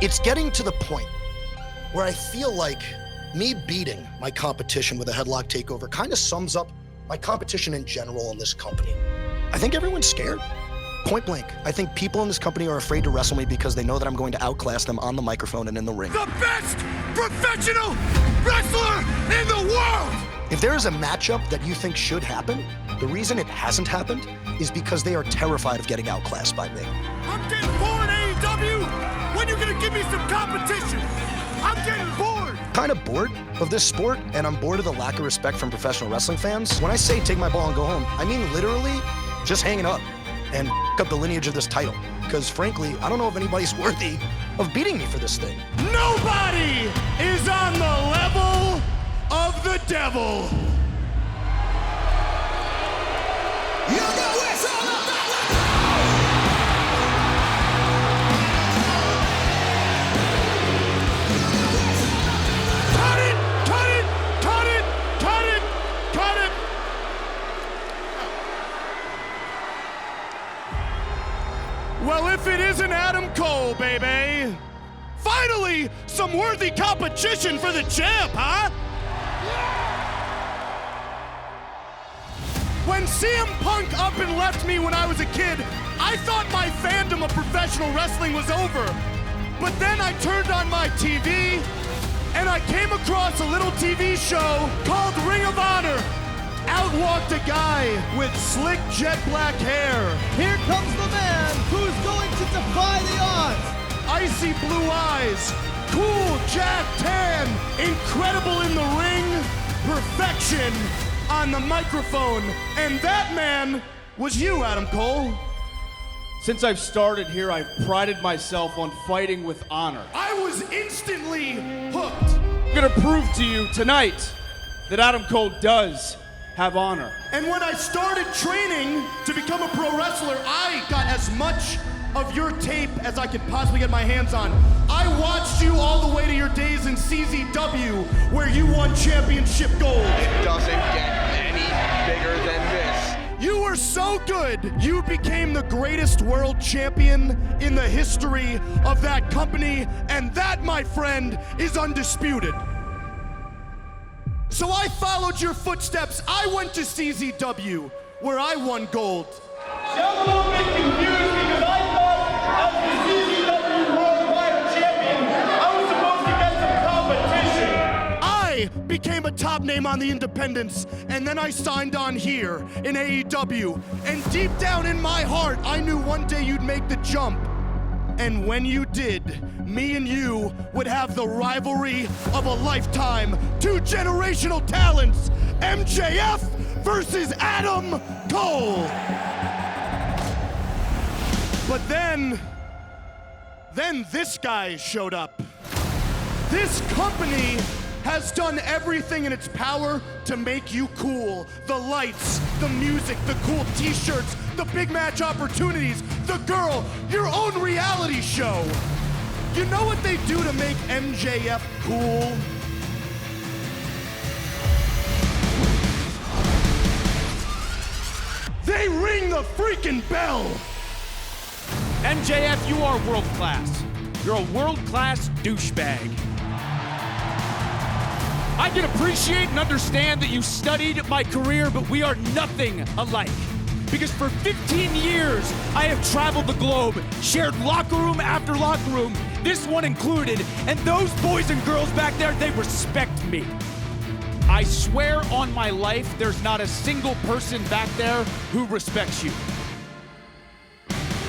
It's getting to the point where I feel like me beating my competition with a headlock takeover kind of sums up my competition in general in this company. I think everyone's scared. Point blank. I think people in this company are afraid to wrestle me because they know that I'm going to outclass them on the microphone and in the ring. The best professional wrestler in the world! If there is a matchup that you think should happen, the reason it hasn't happened is because they are terrified of getting outclassed by me. I'm getting bored, AEW! When you gonna give me some competition? I'm getting bored! Kind of bored of this sport, and I'm bored of the lack of respect from professional wrestling fans. When I say take my ball and go home, I mean literally just hanging up and up the lineage of this title. Because frankly, I don't know if anybody's worthy of beating me for this thing. Nobody is on the level of the devil. You know it's all about Cut it! Cut it! Cut it! Cut it! Cut it! Well, if it isn't Adam Cole, baby. Finally, some worthy competition for the champ, huh? When CM Punk up and left me when I was a kid, I thought my fandom of professional wrestling was over. But then I turned on my TV, and I came across a little TV show called Ring of Honor. Out walked a guy with slick jet black hair. Here comes the man who's going to defy the odds. Icy blue eyes, cool Jack tan, incredible in the ring, perfection on the microphone. And that man was you, Adam Cole. Since I've started here, I've prided myself on fighting with honor. I was instantly hooked. I'm gonna prove to you tonight that Adam Cole does have honor. And when I started training to become a pro wrestler, I got as much of your tape as I could possibly get my hands on. I watched you all the way to your days in CZW, where you won championship gold. It doesn't get any bigger than this. You were so good, you became the greatest world champion in the history of that company, and that, my friend, is undisputed. So I followed your footsteps. I went to CZW, where I won gold. I'm a little bit confused because I thought as the CZW Worldwide Champion, I was supposed to get some competition. I became a top name on the independents, and then I signed on here in AEW. And deep down in my heart, I knew one day you'd make the jump. And when you did, me and you would have the rivalry of a lifetime. Two generational talents, MJF versus Adam Cole. But then this guy showed up. This company has done everything in its power to make you cool. The lights, the music, the cool t-shirts, the big match opportunities, the girl, your own reality show. You know what they do to make MJF cool? They ring the freaking bell. MJF, you are world class. You're a world class douchebag. I can appreciate and understand that you studied my career, but we are nothing alike. Because for 15 years, I have traveled the globe, shared locker room after locker room, this one included, and those boys and girls back there, they respect me. I swear on my life, there's not a single person back there who respects you.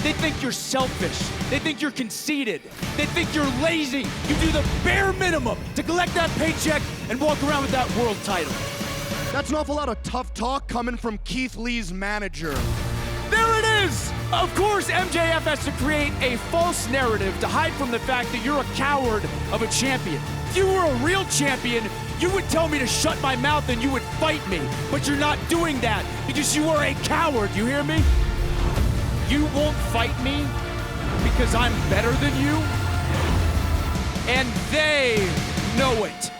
They think you're selfish. They think you're conceited. They think you're lazy. You do the bare minimum to collect that paycheck and walk around with that world title. That's an awful lot of tough talk coming from Keith Lee's manager. There it is! Of course, MJF has to create a false narrative to hide from the fact that you're a coward of a champion. If you were a real champion, you would tell me to shut my mouth and you would fight me. But you're not doing that because you are a coward, you hear me? You won't fight me because I'm better than you, and they know it.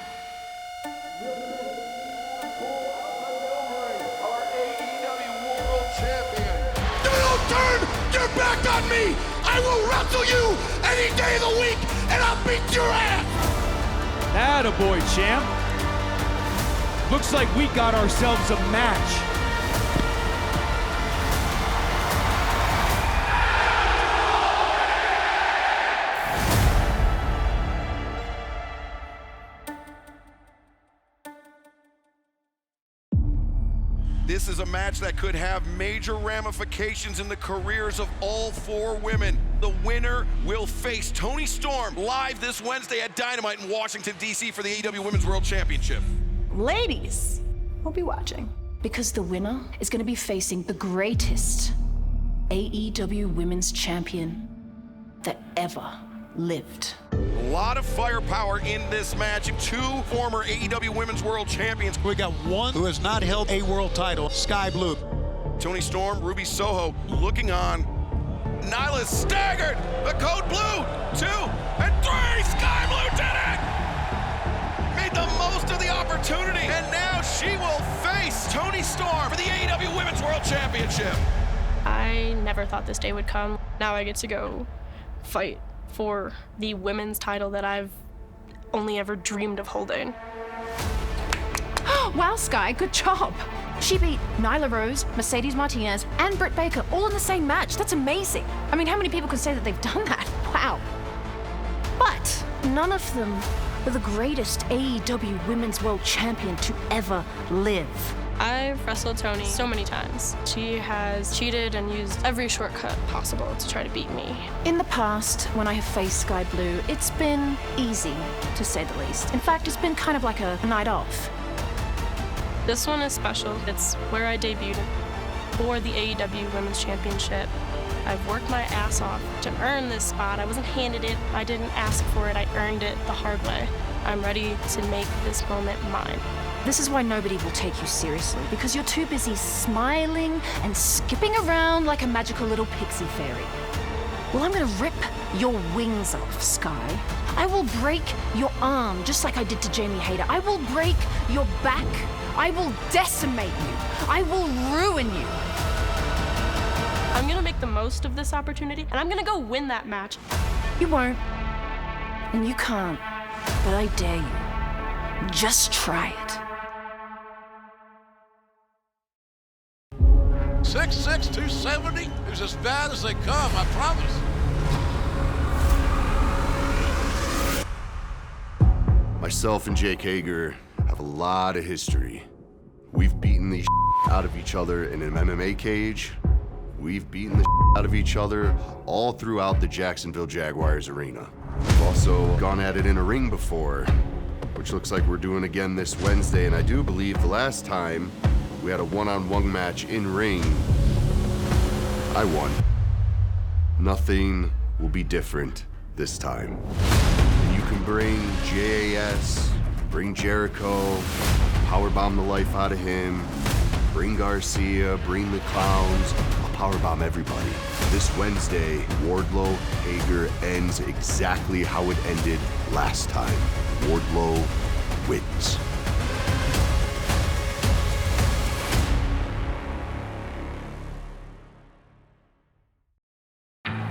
Our AEW World Champion. Don't turn your back on me! I will wrestle you any day of the week, and I'll beat your ass! Attaboy, champ. Looks like we got ourselves a match. This is a match that could have major ramifications in the careers of all four women. The winner will face Toni Storm live this Wednesday at Dynamite in Washington, D.C. for the AEW Women's World Championship. Ladies, we'll be watching because the winner is going to be facing the greatest AEW Women's Champion that ever lived. A lot of firepower in this match. Two former AEW Women's World Champions. We got one who has not held a world title, Sky Blue. Toni Storm, Ruby Soho looking on. Nyla's staggered. The code blue. 2 and 3. Sky Blue did it. Made the most of the opportunity. And now she will face Toni Storm for the AEW Women's World Championship. I never thought this day would come. Now I get to go fight for the women's title that I've only ever dreamed of holding. Wow, Sky, good job. She beat Nyla Rose, Mercedes Martinez, and Britt Baker all in the same match. That's amazing. I mean, how many people can say that they've done that? Wow. But none of them were the greatest AEW Women's World Champion to ever live. I've wrestled Toni so many times. She has cheated and used every shortcut possible to try to beat me. In the past, when I have faced Sky Blue, it's been easy, to say the least. In fact, it's been kind of like a night off. This one is special. It's where I debuted for the AEW Women's Championship. I've worked my ass off to earn this spot. I wasn't handed it. I didn't ask for it. I earned it the hard way. I'm ready to make this moment mine. This is why nobody will take you seriously, because you're too busy smiling and skipping around like a magical little pixie fairy. Well, I'm gonna rip your wings off, Sky. I will break your arm, just like I did to Jamie Hayter. I will break your back. I will decimate you. I will ruin you. I'm gonna make the most of this opportunity, and I'm gonna go win that match. You won't, and you can't, but I dare you. Just try it. 6'6", 270 is as bad as they come, I promise. Myself and Jake Hager have a lot of history. We've beaten the out of each other in an MMA cage. We've beaten the out of each other all throughout the Jacksonville Jaguars arena. We've also gone at it in a ring before, which looks like we're doing again this Wednesday, and I do believe the last time we had a one-on-one match in ring, I won. Nothing will be different this time. And you can bring JAS, bring Jericho, powerbomb the life out of him, bring Garcia, bring the clowns, I'll powerbomb everybody. This Wednesday, Wardlow Hager ends exactly how it ended last time. Wardlow wins.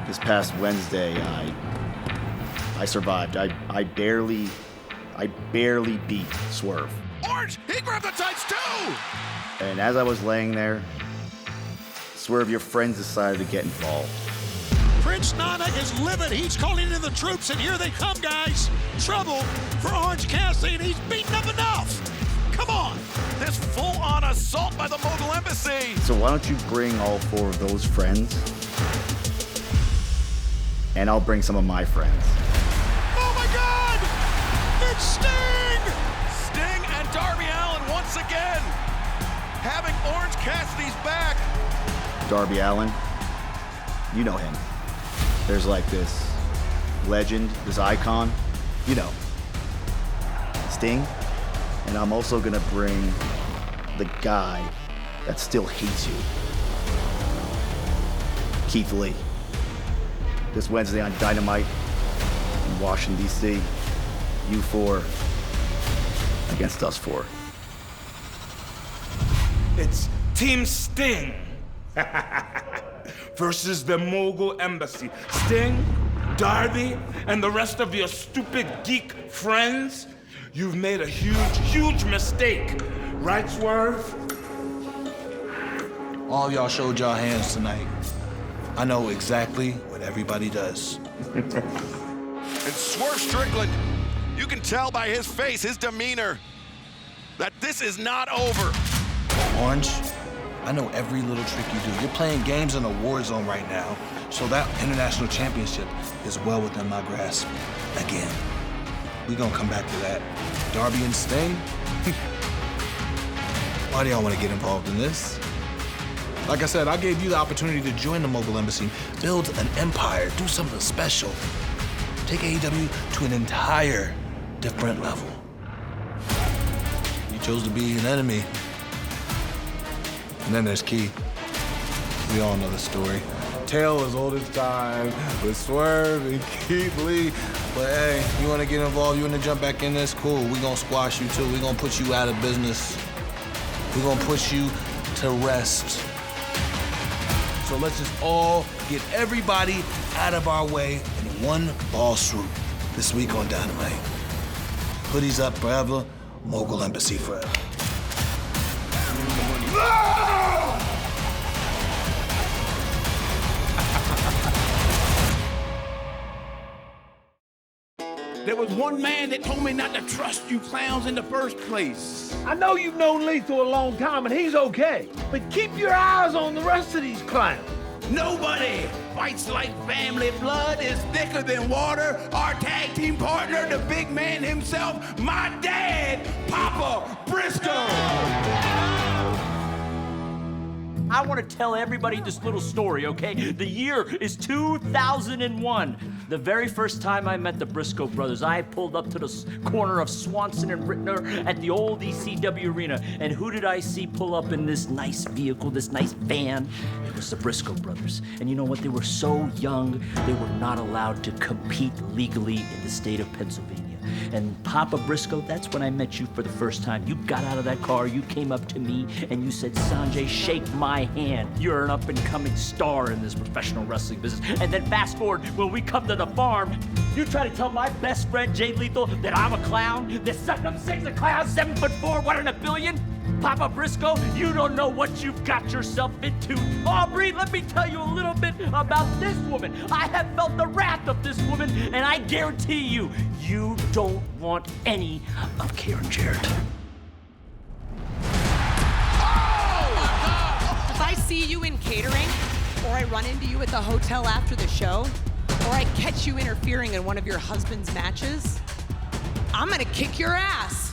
This past Wednesday, I survived. I barely beat Swerve. Orange, he grabbed the tights too! And as I was laying there, Swerve, your friends decided to get involved. Prince Nana is livid. He's calling in the troops, and here they come, guys. Trouble for Orange Cassidy, and he's beaten up enough. Come on. This full-on assault by the Mogul Embassy. So why don't you bring all four of those friends, and I'll bring some of my friends. Oh my God! It's Sting! Sting and Darby Allin once again having Orange Cassidy's back. Darby Allin, you know him. There's like this legend, this icon, you know, Sting. And I'm also gonna bring the guy that still hates you, Keith Lee. This Wednesday on Dynamite in Washington, D.C., you four against us four. It's Team Sting versus the Mogul Embassy. Sting, Darby and the rest of your stupid geek friends, you've made a huge, huge mistake. Right, Swerve? All y'all showed y'all hands tonight. I know exactly what everybody does. And Swerve Strickland, you can tell by his face, his demeanor, that this is not over. Orange, I know every little trick you do. You're playing games in a war zone right now, so that international championship is well within my grasp. Again, we gonna come back to that. Darby and Sting? Why do y'all want to get involved in this? Like I said, I gave you the opportunity to join the Mogul Embassy, build an empire, do something special. Take AEW to an entire different level. You chose to be an enemy. And then there's Key. We all know the story. Tale as old as time with Swerve and Keith Lee. But hey, you want to get involved, you want to jump back in this, cool. We gonna squash you too. We gonna put you out of business. We gonna put you to rest. So let's just all get everybody out of our way in one ball swoop this week on Dynamite. Hoodies up forever, Mogul Embassy forever. There was one man that told me not to trust you clowns in the first place. I know you've known Lethal a long time and he's okay, but keep your eyes on the rest of these clowns. Nobody fights like family. Blood is thicker than water. Our tag team partner, the big man himself, my dad, Papa Briscoe. I want to tell everybody this little story, okay? The year is 2001. The very first time I met the Briscoe brothers, I pulled up to the corner of Swanson and Rittner at the old ECW arena. And who did I see pull up in this nice vehicle, this nice van? It was the Briscoe brothers. And you know what? They were so young, they were not allowed to compete legally in the state of Pennsylvania. And Papa Briscoe, that's when I met you for the first time. You got out of that car, you came up to me, and you said, Sanjay, shake my hand. You're an up-and-coming star in this professional wrestling business. And then fast forward, when we come to the farm, you try to tell my best friend, Jay Lethal, that I'm a clown, that I'm 6 a clown, 7'4", 1 in a billion. Papa Briscoe, you don't know what you've got yourself into. Aubrey, let me tell you a little bit about this woman. I have felt the wrath of this woman, and I guarantee you, you don't want any of Karen Jarrett. If I see you in catering, or I run into you at the hotel after the show, or I catch you interfering in one of your husband's matches, I'm gonna kick your ass.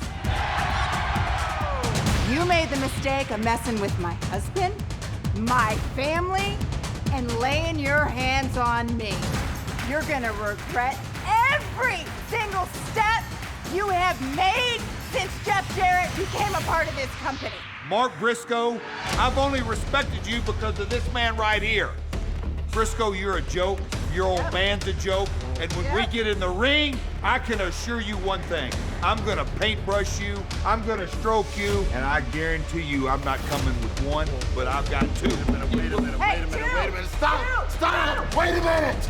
You made the mistake of messing with my husband, my family, and laying your hands on me. You're gonna regret every single step you have made since Jeff Jarrett became a part of this company. Mark Briscoe, I've only respected you because of this man right here. Briscoe, you're a joke. Your old man's a joke. And when we get in the ring, I can assure you one thing. I'm gonna paintbrush you, I'm gonna stroke you, and I guarantee you I'm not coming with one, but I've got two. Wait a minute. Stop! Wait a minute!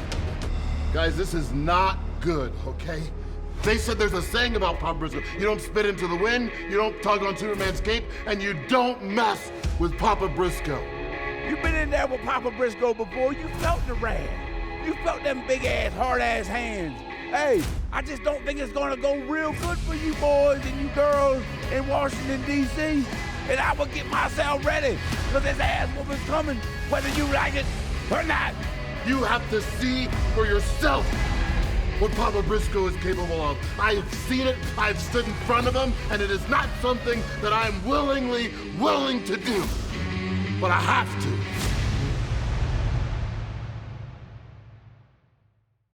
Guys, this is not good, okay? They said there's a saying about Papa Briscoe. You don't spit into the wind, you don't tug on Superman's cape, and you don't mess with Papa Briscoe. You've been in there with Papa Briscoe before. You felt the wrath. You felt them big-ass, hard-ass hands. Hey, I just don't think it's gonna go real good for you boys and you girls in Washington, D.C. And I will get myself ready, because this ass woman's coming, whether you like it or not. You have to see for yourself what Papa Briscoe is capable of. I've seen it, I've stood in front of him, and it is not something that I'm willing to do. But I have to.